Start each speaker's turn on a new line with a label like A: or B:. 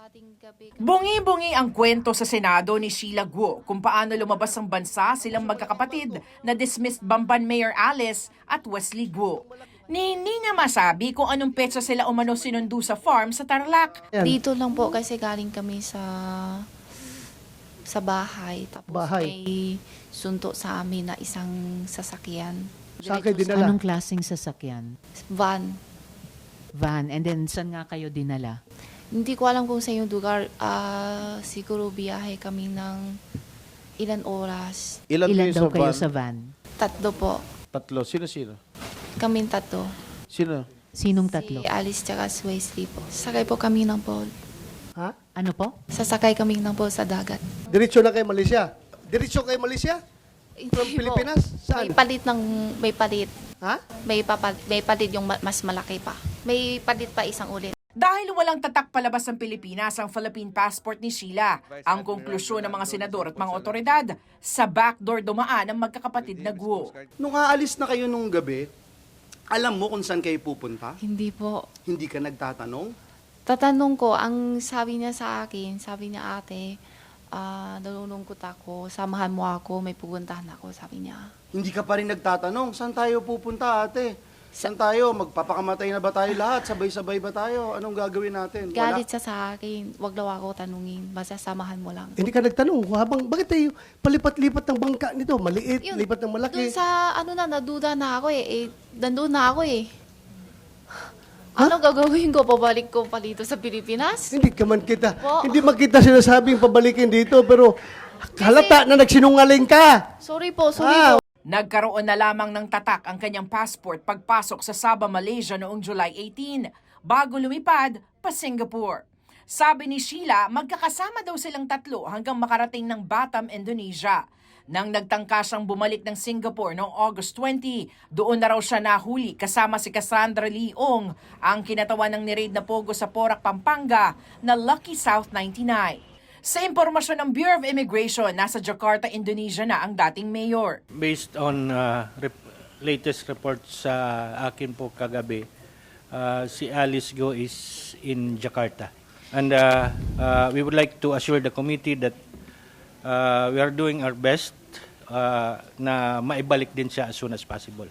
A: ating gabi.
B: Bungi-bungi ang kwento sa Senado ni Sheila Guo kung paano lumabas ang bansa silang magkakapatid na dismissed Bamban Mayor Alice at Wesley Guo. Hindi niya masabi kung anong petsa sila umano sinundo sa farm sa Tarlac.
A: Dito lang po kasi galing kami sa bahay. Tapos may sunto sa amin na isang sasakyan.
C: Sa akin dinala.
D: Anong klaseng sasakyan?
A: Van.
D: Van. And then, saan nga kayo dinala?
A: Hindi ko alam kung sa yung lugar. Siguro biyahe kami ng ilan oras.
C: Ilan
D: daw kayo
C: van?
D: sa van?
A: Tatlo po.
C: Tatlo. Sino?
A: Kaming tatlo.
C: Sino?
D: Sinong tatlo?
A: Si Alice tsaka si Wesley po. Sakay po kami ng boat.
C: Ha?
D: Ano po?
A: Sasakay kami ng boat sa dagat.
E: Diretso na kay Malaysia. Diretso kay Malaysia? From
A: Hindi po.
E: Pilipinas? Saan?
A: May palit.
E: Ha?
A: May palit yung mas malaki pa. May palit pa isang ulit.
B: Dahil walang tatak palabas ng Pilipinas ang Philippine passport ni Sheila, ang konklusyon ng mga senador at mga otoridad, sa backdoor dumaan ang magkakapatid na Guo.
F: Nung aalis na kayo nung gabi, alam mo kung saan kayo pupunta?
A: Hindi po.
F: Hindi ka nagtatanong?
A: Tatanong ko, ang sabi niya sa akin, sabi niya ate, nalulungkot ako, samahan mo ako, may pupuntahan ako, sabi niya.
F: Hindi ka pa rin nagtatanong, saan tayo pupunta ate? Saan tayo? Magpapakamatay na ba tayo lahat? Sabay-sabay ba tayo? Anong gagawin natin?
A: Galit siya sa akin, wag daw ako tanungin, basta samahan mo lang.
E: Hindi ka nagtanong. Bakit tayo palipat-lipat ng bangka nito? Maliit,
A: Yun,
E: lipat ng malaki.
A: Doon sa, naduda na ako nandun na ako eh. Ano gagawin ko? Pabalik ko pa dito sa Pilipinas?
E: Hindi ka man kita.
A: Po.
E: Hindi man kita sinasabing pabalikin dito, pero halata na nagsinungaling ka.
A: Sorry po.
B: Nagkaroon na lamang ng tatak ang kanyang passport pagpasok sa Sabah, Malaysia noong July 18, bago lumipad pa Singapore. Sabi ni Sheila, magkakasama daw silang tatlo hanggang makarating ng Batam, Indonesia. Nang nagtangka siyang bumalik ng Singapore noong August 20, doon na raw siya nahuli kasama si Cassandra Leong, ang kinatawan ng niraid na pogo sa Porac, Pampanga na Lucky South 99. Sa impormasyon ng Bureau of Immigration, nasa Jakarta, Indonesia na ang dating mayor.
G: Based on latest reports sa akin po kagabi, si Alice Go is in Jakarta. And we would like to assure the committee that we are doing our best na maibalik din siya as soon as possible.